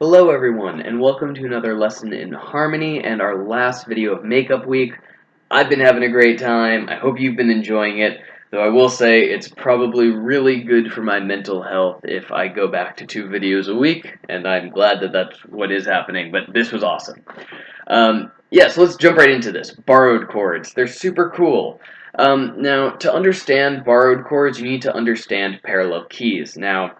Hello everyone, and welcome to another lesson in harmony and our last video of Makeup Week. I've been having a great time. I hope you've been enjoying it, though I will say it's probably really good for my mental health if I go back to 2 videos a week, and I'm glad that that's what is happening, but this was awesome. So let's jump right into this. Borrowed chords. They're super cool. Now, to understand borrowed chords, you need to understand parallel keys. Now,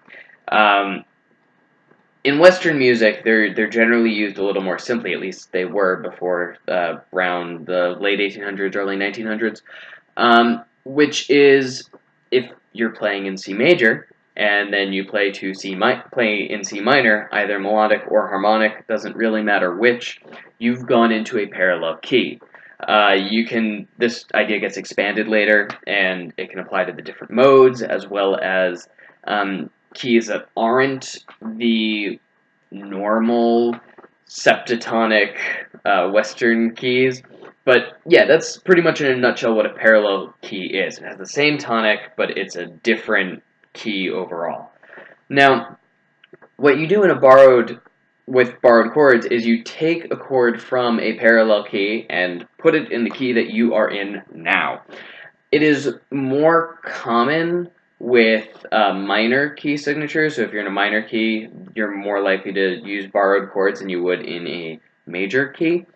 in Western music, they're generally used a little more simply. At least they were before around the late 1800s, early 1900s. Which is if you're playing in C major and then you play play in C minor, either melodic or harmonic, doesn't really matter which. You've gone into a parallel key. This idea gets expanded later, and it can apply to the different modes as well as keys that aren't the normal septatonic Western keys. But yeah, that's pretty much in a nutshell what a parallel key is. It has the same tonic, but it's a different key overall. Now, what you do with borrowed chords is you take a chord from a parallel key and put it in the key that you are in now. It is more common with minor key signatures, so if you're in a minor key, you're more likely to use borrowed chords than you would in a major key.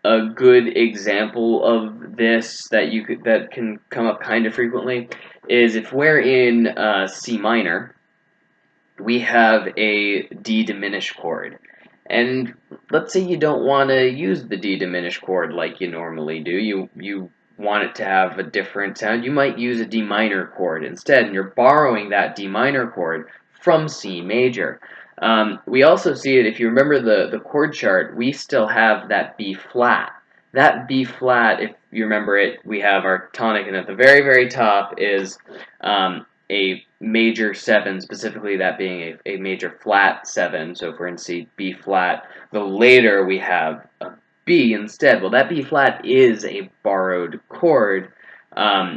A good example of this that can come up kind of frequently is if we're in C minor, we have a D diminished chord. And let's say you don't want to use the D diminished chord like you normally do. You want it to have a different sound. You might use a D minor chord instead, and you're borrowing that D minor chord from C major. We also see it, if you remember the chord chart, we still have that B flat. That B flat, if you remember it, we have our tonic, and at the very, very top is a major 7, specifically that being a major flat 7, so if we're in C, B flat. The later we have a B instead. Well, that B flat is a borrowed chord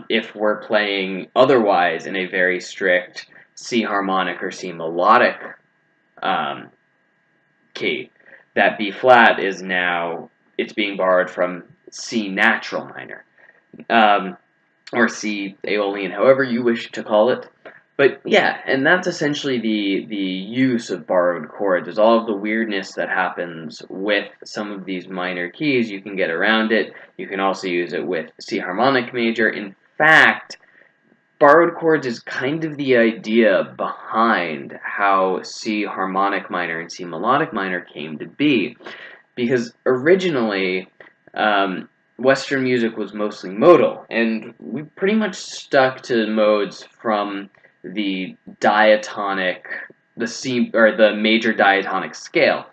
if we're playing otherwise in a very strict C harmonic or C melodic key. That B flat is now, it's being borrowed from C natural minor. Or C Aeolian, however you wish to call it. But yeah, and that's essentially the use of borrowed chords. There's all of the weirdness that happens with some of these minor keys. You can get around it. You can also use it with C harmonic major. In fact, borrowed chords is kind of the idea behind how C harmonic minor and C melodic minor came to be. Because originally, Western music was mostly modal, and we pretty much stuck to modes from the diatonic, the major diatonic scale.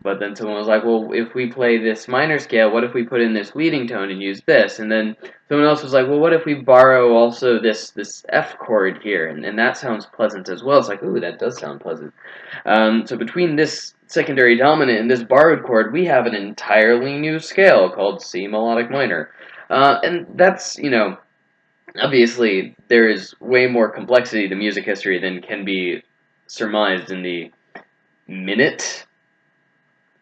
But then someone was like, well, if we play this minor scale, what if we put in this leading tone and use this? And then someone else was like, well, what if we borrow also this F chord here? And that sounds pleasant as well. It's like, ooh, that does sound pleasant. So between this secondary dominant and this borrowed chord, we have an entirely new scale called C melodic minor. And that's, obviously there is way more complexity to music history than can be surmised in the minute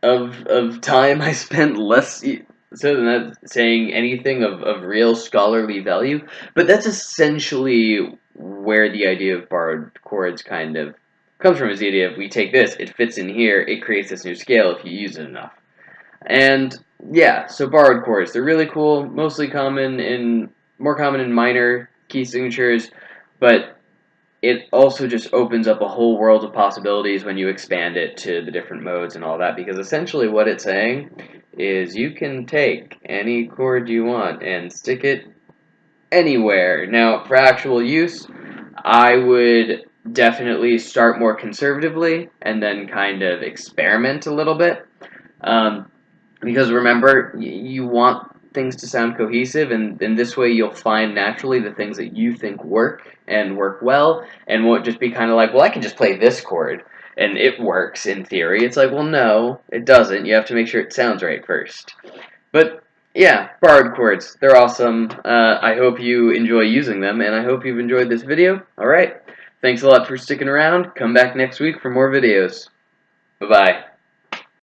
of time I spent less so than that saying anything of real scholarly value. But that's essentially where the idea of borrowed chords kind of comes from, is the idea of we take this, it fits in here, it creates this new scale if you use it enough. And yeah, so borrowed chords, they're really cool, more common in minor key signatures, but it also just opens up a whole world of possibilities when you expand it to the different modes and all that, because essentially what it's saying is you can take any chord you want and stick it anywhere. Now, for actual use, I would definitely start more conservatively and then kind of experiment a little bit. Because remember, you want things to sound cohesive, and in this way you'll find naturally the things that you think work and work well, and won't just be kind of like, well, I can just play this chord and it works in theory. It's like, well, no, it doesn't. You have to make sure it sounds right first. But yeah, borrowed chords, they're awesome. I hope you enjoy using them, and I hope you've enjoyed this video. Alright, Thanks a lot for sticking around. Come back next week for more videos. Bye-bye.